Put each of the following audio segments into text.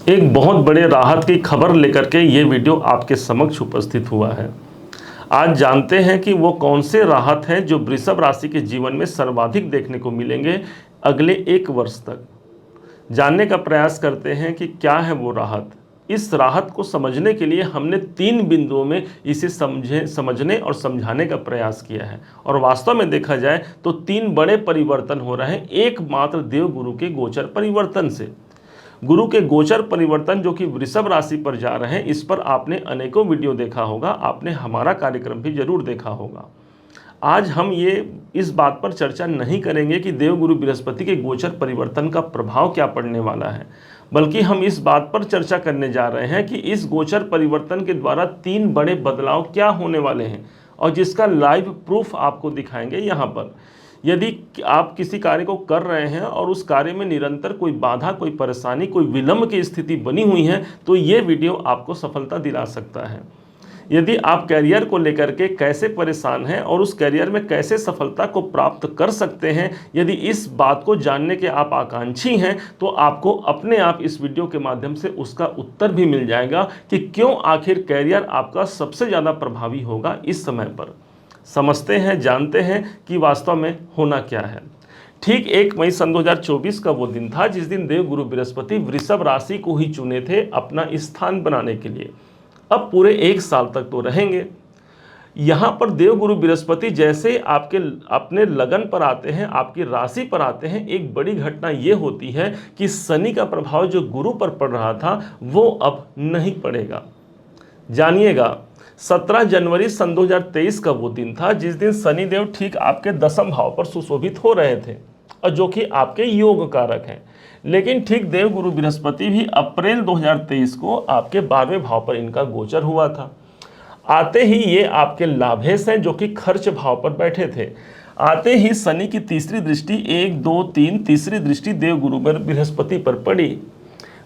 एक बहुत बड़े राहत की खबर लेकर के ये वीडियो आपके समक्ष उपस्थित हुआ है। आज जानते हैं कि वो कौन से राहत हैं जो वृषभ राशि के जीवन में सर्वाधिक देखने को मिलेंगे अगले 1 वर्ष तक। जानने का प्रयास करते हैं कि क्या है वो राहत। इस राहत को समझने के लिए हमने 3 बिंदुओं में इसे समझने और समझाने का प्रयास किया है, और वास्तव में देखा जाए तो 3 बड़े परिवर्तन हो रहे हैं एकमात्र देवगुरु के गोचर परिवर्तन से। गुरु के गोचर परिवर्तन जो कि वृषभ राशि पर जा रहे हैं, इस पर आपने अनेकों वीडियो देखा होगा, आपने हमारा कार्यक्रम भी जरूर देखा होगा। आज हम इस बात पर चर्चा नहीं करेंगे कि देवगुरु बृहस्पति के गोचर परिवर्तन का प्रभाव क्या पड़ने वाला है, बल्कि हम इस बात पर चर्चा करने जा रहे हैं कि इस गोचर परिवर्तन के द्वारा 3 बड़े बदलाव क्या होने वाले हैं, और जिसका लाइव प्रूफ आपको दिखाएंगे यहाँ पर। यदि आप किसी कार्य को कर रहे हैं और उस कार्य में निरंतर कोई बाधा, कोई परेशानी, कोई विलंब की स्थिति बनी हुई है, तो ये वीडियो आपको सफलता दिला सकता है। यदि आप कैरियर को लेकर के कैसे परेशान हैं और उस कैरियर में कैसे सफलता को प्राप्त कर सकते हैं, यदि इस बात को जानने के आप आकांक्षी हैं, तो आपको अपने आप इस वीडियो के माध्यम से उसका उत्तर भी मिल जाएगा कि क्यों आखिर कैरियर आपका सबसे ज़्यादा प्रभावी होगा इस समय पर। समझते हैं, जानते हैं कि वास्तव में होना क्या है। ठीक 1 मई सन 2024 का वो दिन था जिस दिन देवगुरु बृहस्पति वृषभ राशि को ही चुने थे अपना स्थान बनाने के लिए। अब पूरे 1 साल तक तो रहेंगे। यहाँ पर देवगुरु बृहस्पति जैसे आपके अपने लगन पर आते हैं, आपकी राशि पर आते हैं, एक बड़ी घटना ये होती है कि शनि का प्रभाव जो गुरु पर पड़ रहा था वो अब नहीं पड़ेगा। जानिएगा, 17 जनवरी सन 2023 का वो दिन था जिस दिन शनिदेव ठीक आपके 10वें भाव पर सुशोभित हो रहे थे, और जो कि आपके योग कारक हैं। लेकिन ठीक देवगुरु बृहस्पति भी अप्रैल 2023 को आपके 12वें भाव पर इनका गोचर हुआ था। आते ही ये आपके लाभेश हैं जो कि खर्च भाव पर बैठे थे। आते ही शनि की तीसरी दृष्टि 1, 2, 3 तीसरी दृष्टि देवगुरु बृहस्पति पर पड़ी।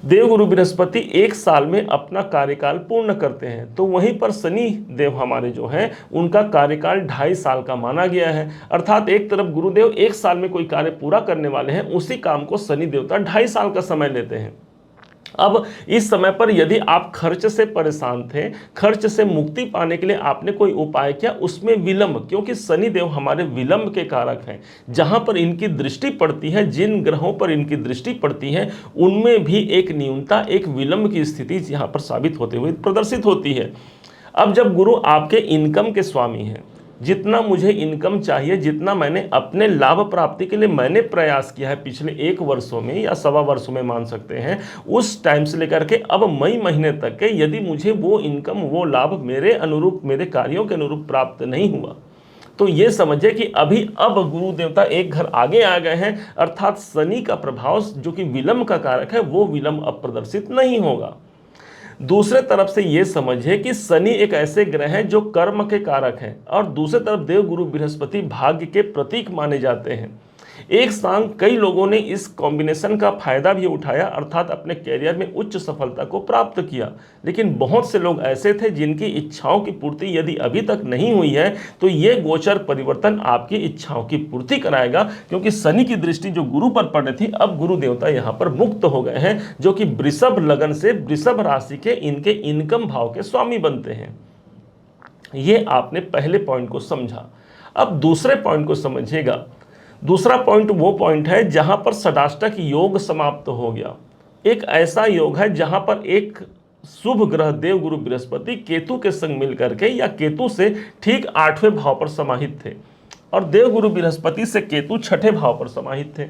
देवगुरु बृहस्पति 1 साल में अपना कार्यकाल पूर्ण करते हैं, तो वहीं पर शनि देव हमारे जो हैं उनका कार्यकाल 2.5 साल का माना गया है। अर्थात एक तरफ गुरुदेव 1 साल में कोई कार्य पूरा करने वाले हैं, उसी काम को शनि देवता 2.5 साल का समय लेते हैं। अब इस समय पर यदि आप खर्च से परेशान थे, खर्च से मुक्ति पाने के लिए आपने कोई उपाय किया, उसमें विलंब, क्योंकि शनि देव हमारे विलंब के कारक हैं। जहां पर इनकी दृष्टि पड़ती है, जिन ग्रहों पर इनकी दृष्टि पड़ती है, उनमें भी एक न्यूनता, एक विलंब की स्थिति यहां पर साबित होते हुए प्रदर्शित होती है। अब जब गुरु आपके इनकम के स्वामी हैं, जितना मुझे इनकम चाहिए, जितना मैंने अपने लाभ प्राप्ति के लिए मैंने प्रयास किया है पिछले 1 वर्षों में या 1.25 वर्षों में मान सकते हैं, उस टाइम से लेकर के अब मई महीने तक के यदि मुझे वो इनकम, वो लाभ मेरे अनुरूप, मेरे कार्यों के अनुरूप प्राप्त नहीं हुआ, तो ये समझिए कि अब गुरु देवता एक घर आगे आ गए हैं। अर्थात शनि का प्रभाव जो कि विलंब का कारक है, वो विलंब अब प्रदर्शित नहीं होगा। दूसरे तरफ से ये समझिए कि शनि एक ऐसे ग्रह हैं जो कर्म के कारक हैं, और दूसरे तरफ देवगुरु बृहस्पति भाग्य के प्रतीक माने जाते हैं। एक संग कई लोगों ने इस कॉम्बिनेशन का फायदा भी उठाया, अर्थात अपने कैरियर में उच्च सफलता को प्राप्त किया। लेकिन बहुत से लोग ऐसे थे जिनकी इच्छाओं की पूर्ति यदि अभी तक नहीं हुई है, तो ये गोचर परिवर्तन आपकी इच्छाओं की पूर्ति कराएगा, क्योंकि शनि की दृष्टि जो गुरु पर पड़ रही थी, अब गुरु देवता यहाँ पर मुक्त हो गए हैं, जो कि वृषभ लगन से वृषभ राशि के इनके इनकम भाव के स्वामी बनते हैं। ये आपने पहले पॉइंट को समझा। अब दूसरे पॉइंट को समझिएगा। दूसरा पॉइंट वो पॉइंट है जहां पर षडाष्टक योग समाप्त हो गया। एक ऐसा योग है जहां पर एक शुभ ग्रह देवगुरु बृहस्पति केतु के संग मिलकर के या केतु से ठीक 8वें भाव पर समाहित थे, और देवगुरु बृहस्पति से केतु 6ठे भाव पर समाहित थे।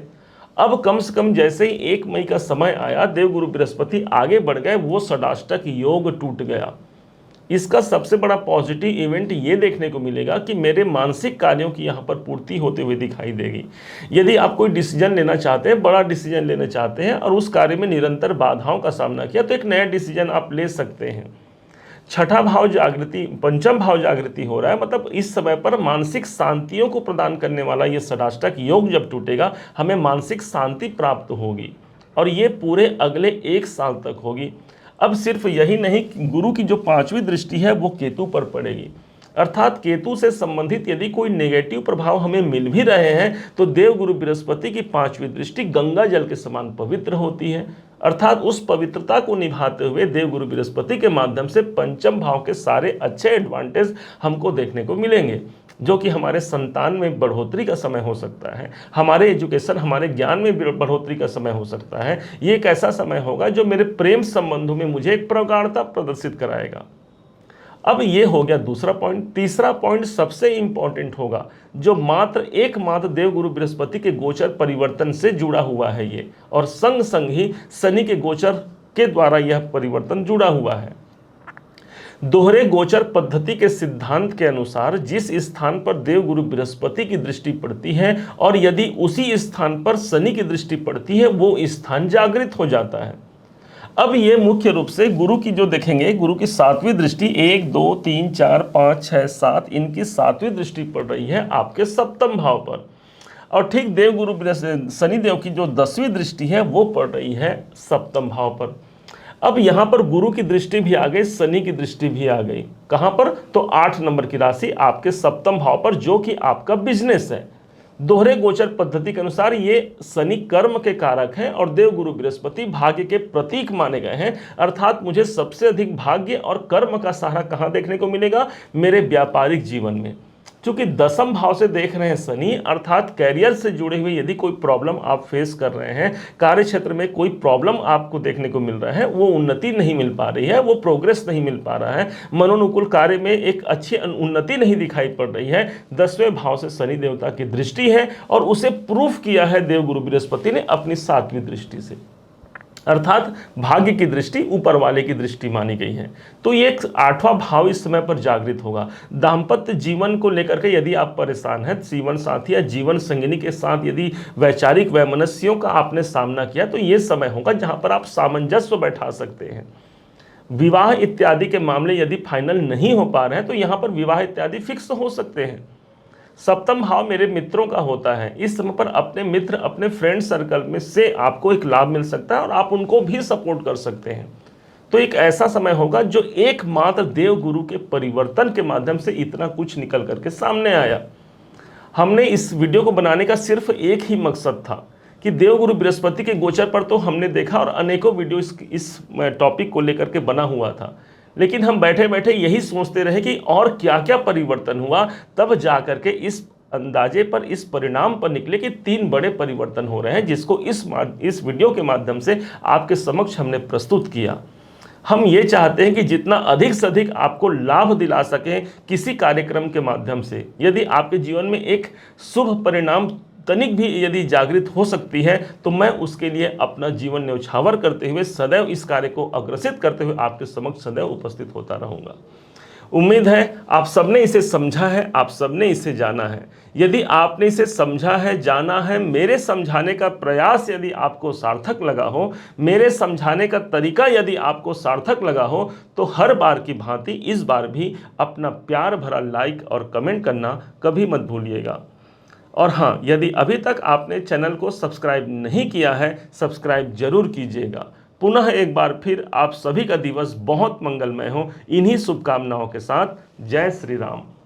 अब कम से कम जैसे ही 1 मई का समय आया, देवगुरु बृहस्पति आगे बढ़ गए, वो षडाष्टक योग टूट गया। इसका सबसे बड़ा पॉजिटिव इवेंट ये देखने को मिलेगा कि मेरे मानसिक कार्यों की यहाँ पर पूर्ति होते हुए दिखाई देगी। यदि आप कोई डिसीजन लेना चाहते हैं, बड़ा डिसीजन लेना चाहते हैं, और उस कार्य में निरंतर बाधाओं का सामना किया, तो एक नया डिसीजन आप ले सकते हैं। 6ठा भाव जागृति, 5म भाव जागृति हो रहा है, मतलब इस समय पर मानसिक शांतियों को प्रदान करने वाला ये षडाष्टक योग जब टूटेगा, हमें मानसिक शांति प्राप्त होगी, और ये पूरे अगले 1 साल तक होगी। अब सिर्फ यही नहीं, गुरु की जो 5वीं दृष्टि है वो केतु पर पड़ेगी। अर्थात केतु से संबंधित यदि कोई नेगेटिव प्रभाव हमें मिल भी रहे हैं तो देवगुरु बृहस्पति की 5वीं दृष्टि गंगा जल के समान पवित्र होती है। अर्थात उस पवित्रता को निभाते हुए देवगुरु बृहस्पति के माध्यम से पंचम भाव के सारे अच्छे एडवांटेज हमको देखने को मिलेंगे, जो कि हमारे संतान में बढ़ोतरी का समय हो सकता है, हमारे एजुकेशन हमारे ज्ञान में बढ़ोतरी का समय हो सकता है। ये एक ऐसा समय होगा जो मेरे प्रेम संबंधों में मुझे एक प्रगाढ़ता प्रदर्शित कराएगा। अब ये हो गया दूसरा पॉइंट। तीसरा पॉइंट सबसे इंपॉर्टेंट होगा, जो एकमात्र देवगुरु बृहस्पति के गोचर परिवर्तन से जुड़ा हुआ है ये, और संग संग ही शनि के गोचर के द्वारा यह परिवर्तन जुड़ा हुआ है। दोहरे गोचर पद्धति के सिद्धांत के अनुसार जिस स्थान पर देवगुरु बृहस्पति की दृष्टि पड़ती है और यदि उसी स्थान पर शनि की दृष्टि पड़ती है, वो स्थान जागृत हो जाता है। अब ये मुख्य रूप से गुरु की जो देखेंगे, गुरु की 7वीं दृष्टि 1 2 3 4 5 6 7 इनकी 7वीं दृष्टि पड़ रही है आपके सप्तम भाव पर, और ठीक देवगुरु शनिदेव की जो 10वीं दृष्टि है वो पड़ रही है सप्तम भाव पर। अब यहाँ पर गुरु की दृष्टि भी आ गई, शनि की दृष्टि भी आ गई। कहाँ पर? तो 8 नंबर की राशि आपके सप्तम भाव पर, जो कि आपका बिजनेस है। दोहरे गोचर पद्धति के अनुसार ये शनि कर्म के कारक हैं और देवगुरु बृहस्पति भाग्य के प्रतीक माने गए हैं। अर्थात मुझे सबसे अधिक भाग्य और कर्म का सहारा कहाँ देखने को मिलेगा? मेरे व्यापारिक जीवन में। चूंकि 10म भाव से देख रहे हैं शनि, अर्थात कैरियर से जुड़े हुए यदि कोई प्रॉब्लम आप फेस कर रहे हैं, कार्य क्षेत्र में कोई प्रॉब्लम आपको देखने को मिल रहा है, वो उन्नति नहीं मिल पा रही है, वो प्रोग्रेस नहीं मिल पा रहा है, मनोनुकूल कार्य में एक अच्छी उन्नति नहीं दिखाई पड़ रही है, 10वें भाव से शनि देवता की दृष्टि है और उसे प्रूफ किया है देवगुरु बृहस्पति ने अपनी 7वीं दृष्टि से। अर्थात भाग्य की दृष्टि ऊपर वाले की दृष्टि मानी गई है। तो ये 8वां भाव इस समय पर जागृत होगा। दाम्पत्य जीवन को लेकर के यदि आप परेशान हैं, जीवन साथी या जीवन संगिनी के साथ यदि वैचारिक वैमनस्यों का आपने सामना किया, तो ये समय होगा जहां पर आप सामंजस्य बैठा सकते हैं। विवाह इत्यादि के मामले यदि फाइनल नहीं हो पा रहे हैं तो यहाँ पर विवाह इत्यादि फिक्स हो सकते हैं। सप्तम भाव मेरे मित्रों का होता है। इस समय पर अपने मित्र, अपने फ्रेंड सर्कल में से आपको एक लाभ मिल सकता है और आप उनको भी सपोर्ट कर सकते हैं। तो एक ऐसा समय होगा जो एकमात्र देव गुरु के परिवर्तन के माध्यम से इतना कुछ निकल करके सामने आया। हमने इस वीडियो को बनाने का सिर्फ एक ही मकसद था कि देवगुरु बृहस्पति के गोचर पर तो हमने देखा और अनेकों वीडियो इस टॉपिक को लेकर के बना हुआ था, लेकिन हम बैठे बैठे यही सोचते रहे कि और क्या क्या परिवर्तन हुआ, तब जाकर के इस अंदाजे पर, इस परिणाम पर निकले कि 3 बड़े परिवर्तन हो रहे हैं, जिसको इस वीडियो के माध्यम से आपके समक्ष हमने प्रस्तुत किया। हम ये चाहते हैं कि जितना अधिक से अधिक आपको लाभ दिला सकें किसी कार्यक्रम के माध्यम से। यदि आपके जीवन में एक शुभ परिणाम तनिक भी यदि जागृत हो सकती है, तो मैं उसके लिए अपना जीवन न्यौछावर करते हुए सदैव इस कार्य को अग्रसित करते हुए आपके समक्ष सदैव उपस्थित होता रहूँगा। उम्मीद है आप सबने इसे समझा है, आप सबने इसे जाना है। यदि आपने इसे समझा है, जाना है, मेरे समझाने का प्रयास यदि आपको सार्थक लगा हो, मेरे समझाने का तरीका यदि आपको सार्थक लगा हो, तो हर बार की भांति इस बार भी अपना प्यार भरा लाइक और कमेंट करना कभी मत भूलिएगा। और हाँ, यदि अभी तक आपने चैनल को सब्सक्राइब नहीं किया है, सब्सक्राइब जरूर कीजिएगा। पुनः एक बार फिर आप सभी का दिवस बहुत मंगलमय हो, इन्हीं शुभकामनाओं के साथ। जय श्री राम।